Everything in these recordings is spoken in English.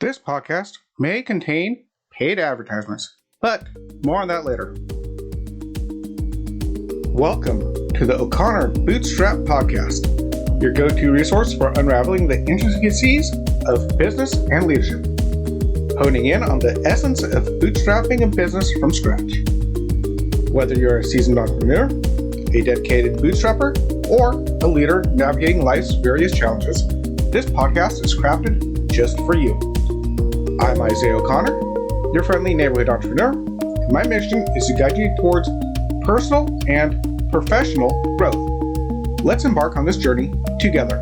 This podcast may contain paid advertisements, but more on that later. Welcome to the O'Connor Bootstrap Podcast, your go-to resource for unraveling the intricacies of business and leadership, honing in on the essence of bootstrapping a business from scratch. Whether you're a seasoned entrepreneur, a dedicated bootstrapper, or a leader navigating life's various challenges, this podcast is crafted just for you. I'm Isaiah O'Connor, your friendly neighborhood entrepreneur, and my mission is to guide you towards personal and professional growth. Let's embark on this journey together.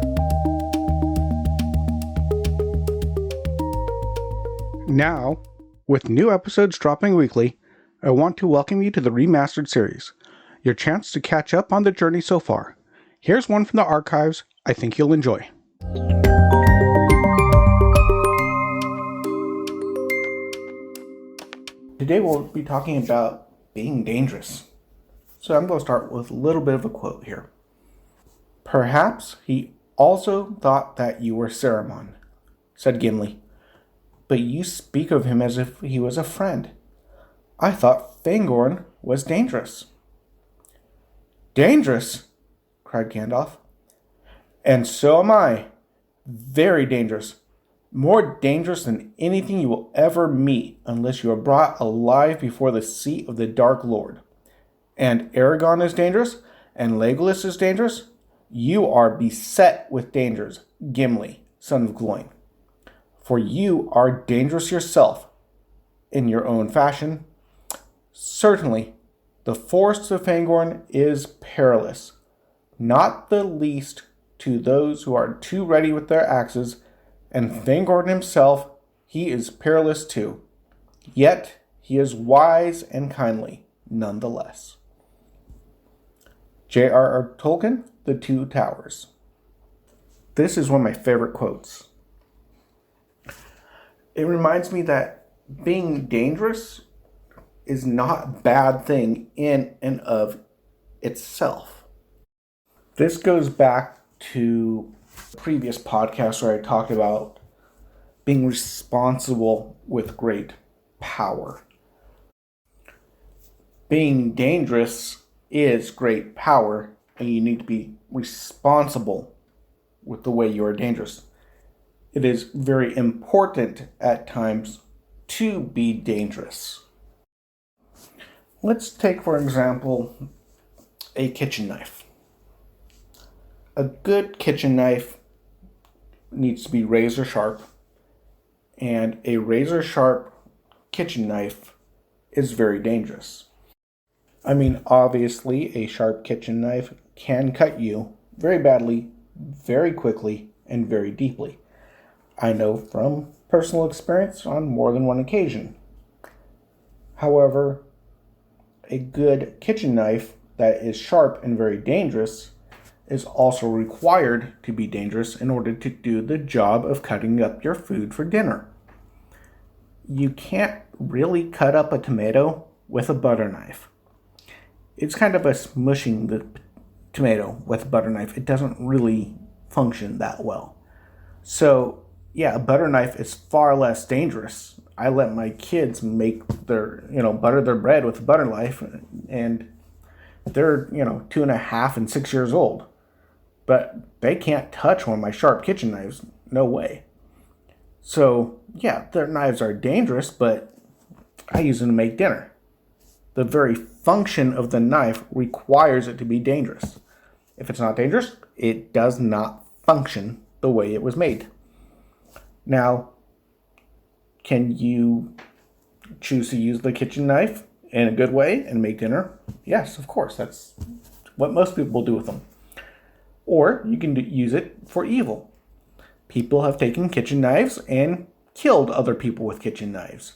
Now, with new episodes dropping weekly, I want to welcome you to the Remastered series, your chance to catch up on the journey so far. Here's one from the archives I think you'll enjoy. Today we'll be talking about being dangerous. So I'm going to start with a little bit of a quote here. "Perhaps he also thought that you were Saruman," said Gimli, "but you speak of him as if he was a friend. I thought Fangorn was dangerous." "Dangerous?" cried Gandalf. "And so am I. Very dangerous. More dangerous than anything you will ever meet unless you are brought alive before the seat of the Dark Lord. And Aragorn is dangerous, and Legolas is dangerous. You are beset with dangers, Gimli, son of Gloin. For you are dangerous yourself, in your own fashion. Certainly, the forest of Fangorn is perilous, not the least to those who are too ready with their axes, and Fangorn himself, he is perilous too. Yet he is wise and kindly, nonetheless." J.R.R. Tolkien, The Two Towers. This is one of my favorite quotes. It reminds me that being dangerous is not a bad thing in and of itself. This goes back to previous podcast where I talked about being responsible with great power. Being dangerous is great power, and you need to be responsible with the way you are dangerous. It is very important at times to be dangerous. Let's take, for example, a kitchen knife. A good kitchen knife needs to be razor sharp, and a razor sharp kitchen knife is very dangerous. I mean, obviously, a sharp kitchen knife can cut you very badly, very quickly, and very deeply. I know from personal experience on more than one occasion. However, a good kitchen knife that is sharp and very dangerous is also required to be dangerous in order to do the job of cutting up your food for dinner. You can't really cut up a tomato with a butter knife. It's kind of a smushing the tomato with a butter knife. It doesn't really function that well. So, yeah, a butter knife is far less dangerous. I let my kids make butter their bread with a butter knife, and they're, 2.5 and 6 years old. But they can't touch one of my sharp kitchen knives. No way. So, yeah, their knives are dangerous, but I use them to make dinner. The very function of the knife requires it to be dangerous. If it's not dangerous, it does not function the way it was made. Now, can you choose to use the kitchen knife in a good way and make dinner? Yes, of course. That's what most people do with them. Or you can use it for evil. People have taken kitchen knives and killed other people with kitchen knives.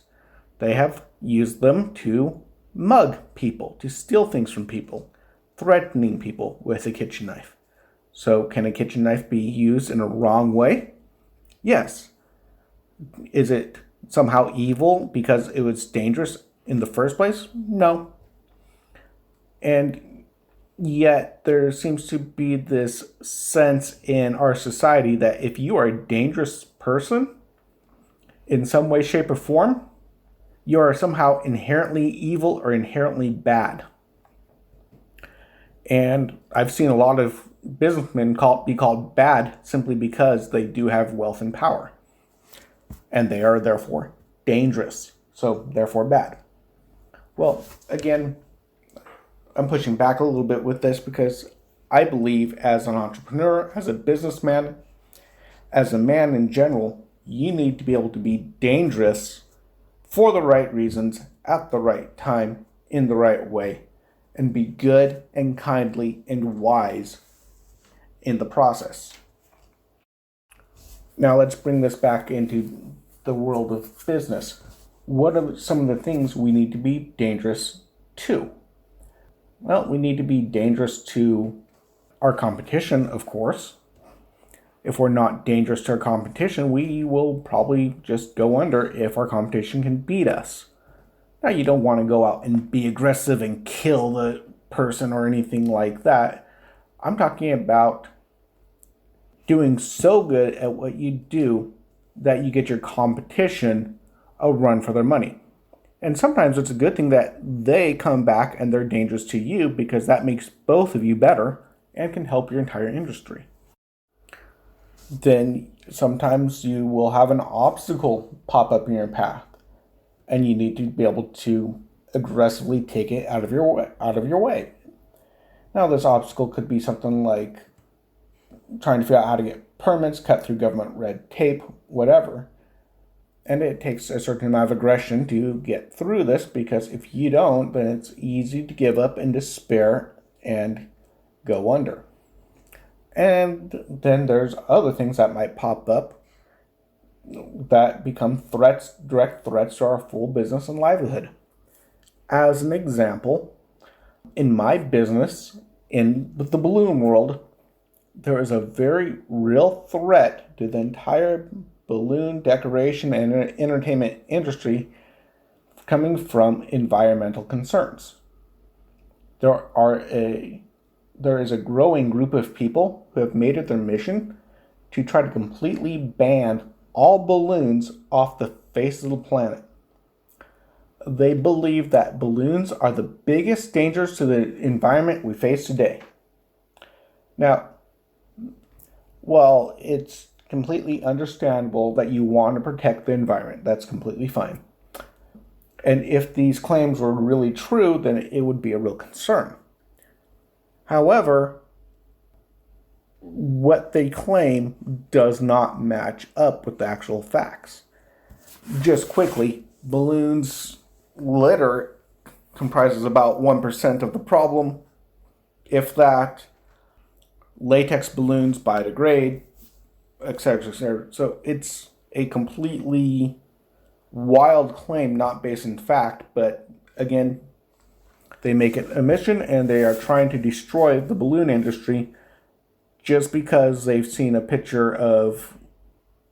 They have used them to mug people, to steal things from people, threatening people with a kitchen knife. So can a kitchen knife be used in a wrong way? Yes. Is it somehow evil because it was dangerous in the first place? No. And yet there seems to be this sense in our society that if you are a dangerous person, in some way, shape, or form, you are somehow inherently evil or inherently bad. And I've seen a lot of businessmen be called bad simply because they do have wealth and power. And they are therefore dangerous. So therefore bad. Well, again, I'm pushing back a little bit with this because I believe as an entrepreneur, as a businessman, as a man in general, you need to be able to be dangerous for the right reasons, at the right time, in the right way, and be good and kindly and wise in the process. Now let's bring this back into the world of business. What are some of the things we need to be dangerous to? Well, we need to be dangerous to our competition, of course. If we're not dangerous to our competition, we will probably just go under if our competition can beat us. Now, you don't want to go out and be aggressive and kill the person or anything like that. I'm talking about doing so good at what you do that you get your competition a run for their money. And sometimes it's a good thing that they come back and they're dangerous to you because that makes both of you better and can help your entire industry. Then sometimes you will have an obstacle pop up in your path and you need to be able to aggressively take it out of your way. Now, this obstacle could be something like trying to figure out how to get permits, cut through government red tape, whatever. And it takes a certain amount of aggression to get through this because if you don't, then it's easy to give up and despair and go under. And then there's other things that might pop up that become threats, direct threats to our full business and livelihood. As an example, in my business, in the balloon world, there is a very real threat to the entire balloon decoration and entertainment industry coming from environmental concerns. There is a growing group of people who have made it their mission to try to completely ban all balloons off the face of the planet. They believe that balloons are the biggest dangers to the environment we face today. Now, while it's completely understandable that you want to protect the environment, that's completely fine. And if these claims were really true, then it would be a real concern. However, what they claim does not match up with the actual facts. Just quickly, balloons litter comprises about 1% of the problem. If that, latex balloons biodegrade, etc., etc. So it's a completely wild claim, not based in fact, but again, they make it a mission and they are trying to destroy the balloon industry just because they've seen a picture of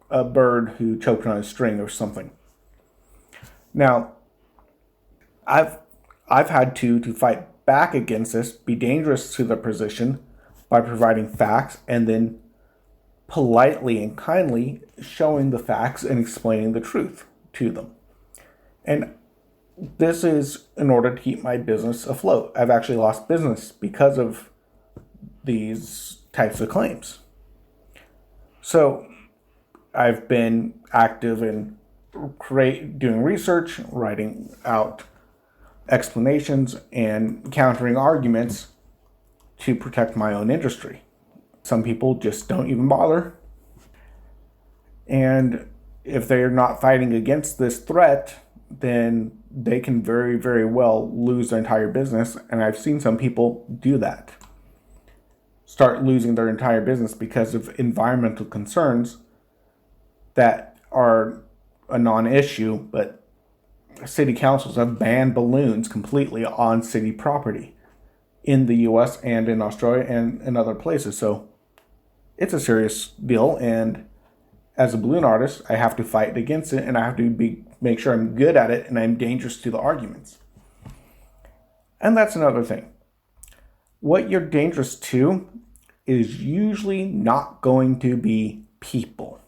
a bird who choked on a string or something. Now, I've had to fight back against this, be dangerous to the position by providing facts and then politely and kindly showing the facts and explaining the truth to them. And this is in order to keep my business afloat. I've actually lost business because of these types of claims. So I've been active in doing research, writing out explanations, and countering arguments to protect my own industry. Some people just don't even bother. And if they're not fighting against this threat, then they can very, very well lose their entire business. And I've seen some people do that. Start losing their entire business because of environmental concerns that are a non-issue, but city councils have banned balloons completely on city property in the US and in Australia and in other places. So it's a serious deal, and as a balloon artist, I have to fight against it, and I have to make sure I'm good at it and I'm dangerous to the arguments. And that's another thing. What you're dangerous to is usually not going to be people.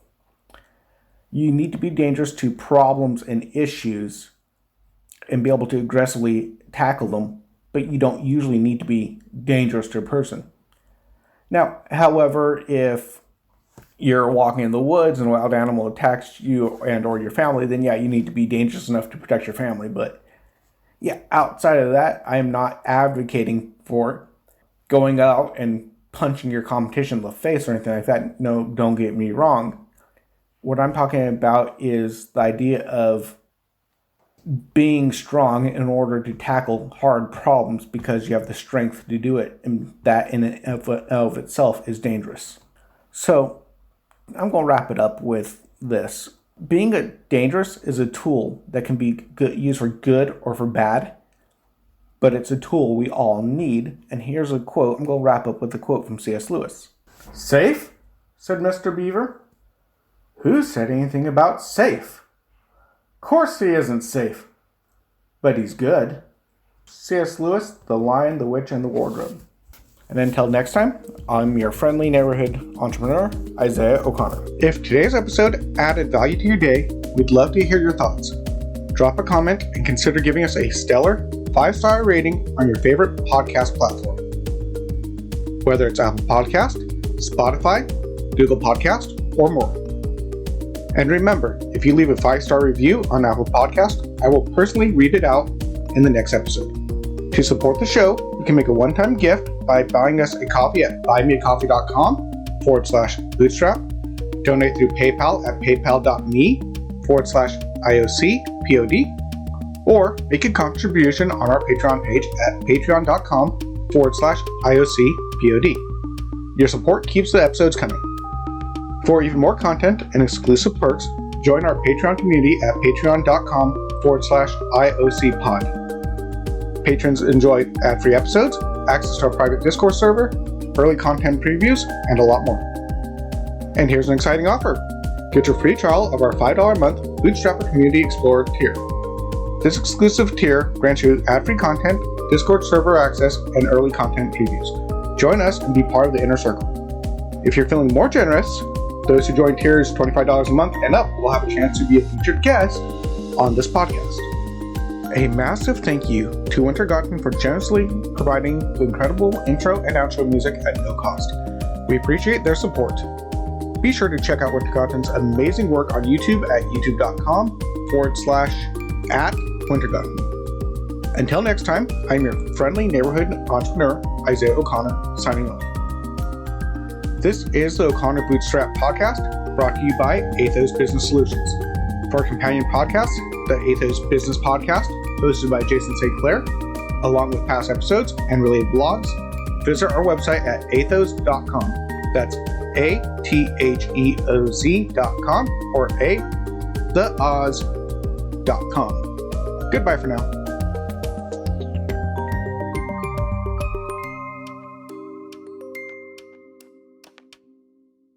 You need to be dangerous to problems and issues and be able to aggressively tackle them, but you don't usually need to be dangerous to a person. Now, however, if you're walking in the woods and a wild animal attacks you and or your family, then yeah, you need to be dangerous enough to protect your family. But yeah, outside of that, I am not advocating for going out and punching your competition in the face or anything like that. No, don't get me wrong. What I'm talking about is the idea of being strong in order to tackle hard problems because you have the strength to do it, and that in and of itself is dangerous. So I'm going to wrap it up with this. Being dangerous is a tool that can be used for good or for bad, but it's a tool we all need. And here's a quote. I'm going to wrap up with a quote from C.S. Lewis. "Safe?" said Mr. Beaver. "Who said anything about safe? Course he isn't safe, but he's good." C.S. Lewis, The Lion, the Witch, and the Wardrobe. And until next time, I'm your friendly neighborhood entrepreneur, Isaiah O'Connor. If today's episode added value to your day, we'd love to hear your thoughts. Drop a comment and consider giving us a stellar 5-star rating on your favorite podcast platform. Whether it's Apple Podcast, Spotify, Google Podcast, or more. And remember, if you leave a 5-star review on Apple Podcast, I will personally read it out in the next episode. To support the show, you can make a one-time gift by buying us a coffee at buymeacoffee.com/bootstrap, donate through PayPal at paypal.me/IOCPOD, or make a contribution on our Patreon page at patreon.com/IOCPOD. Your support keeps the episodes coming. For even more content and exclusive perks, join our Patreon community at patreon.com/IOCPod. Patrons enjoy ad-free episodes, access to our private Discord server, early content previews, and a lot more. And here's an exciting offer. Get your free trial of our $5 a month Bootstrapper Community Explorer tier. This exclusive tier grants you ad-free content, Discord server access, and early content previews. Join us and be part of the inner circle. If you're feeling more generous, those who join tiers $25 a month and up will have a chance to be a featured guest on this podcast. A massive thank you to Wintergatan for generously providing the incredible intro and outro music at no cost. We appreciate their support. Be sure to check out Wintergatan's amazing work on YouTube at youtube.com/@Wintergatan. Until next time, I'm your friendly neighborhood entrepreneur, Isaiah O'Connor, signing off. This is the O'Connor Bootstrap Podcast, brought to you by Athos Business Solutions. For our companion podcast, the Athos Business Podcast, hosted by Jason St. Clair, along with past episodes and related blogs, visit our website at athos.com. That's ATHEOZ.com or theoz.com. Goodbye for now.